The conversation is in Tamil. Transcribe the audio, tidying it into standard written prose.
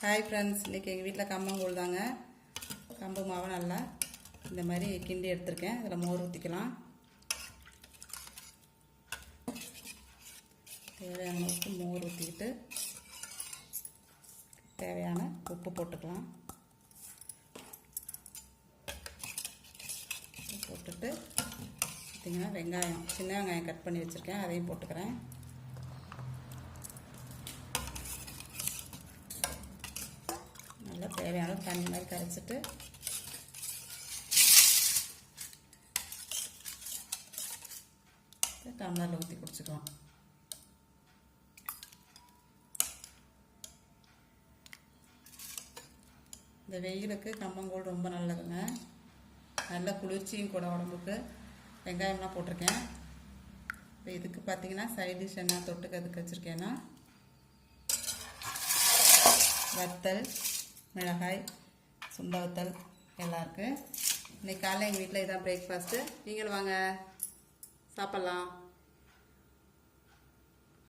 ஹாய் ஃப்ரெண்ட்ஸ், இன்றைக்கி எங்கள் வீட்டில் கம்பங்கூழ் தாங்க. கம்பு மாவை நல்லா இந்த மாதிரி கிண்டி எடுத்துருக்கேன். இதில் மோர் ஊற்றிக்கலாம். தேவையான அளவுக்கு மோர் ஊற்றிக்கிட்டு தேவையான உப்பு போட்டுக்கலாம். போட்டுட்டு பார்த்திங்கன்னா வெங்காயம், சின்ன வெங்காயம் கட் பண்ணி வச்சுருக்கேன், அதையும் போட்டுக்கிறேன். நல்லா தேவையான தண்ணி மாதிரி கரைச்சிட்டு டம்ளரில் ஊற்றி குடிச்சுக்கலாம். இந்த வெயிலுக்கு கம்பங்கூழ் ரொம்ப நல்லதுங்க. நல்ல குளிர்ச்சியும் கூட உடம்புக்கு. வெங்காயம்லாம் போட்டிருக்கேன். இப்போ இதுக்கு பார்த்தீங்கன்னா சைட் டிஷ் என்ன தொட்டுக்கிறதுக்கு வச்சுருக்கேன்னா வத்தல், மிளகாய், சுண்ட வத்தல் எல்லாம் இருக்குது. இன்றைக்கி காலையில் எங்கள் வீட்டில் இதான் பிரேக்ஃபாஸ்ட்டு. நீங்களும் வாங்க சாப்பிட்லாம்.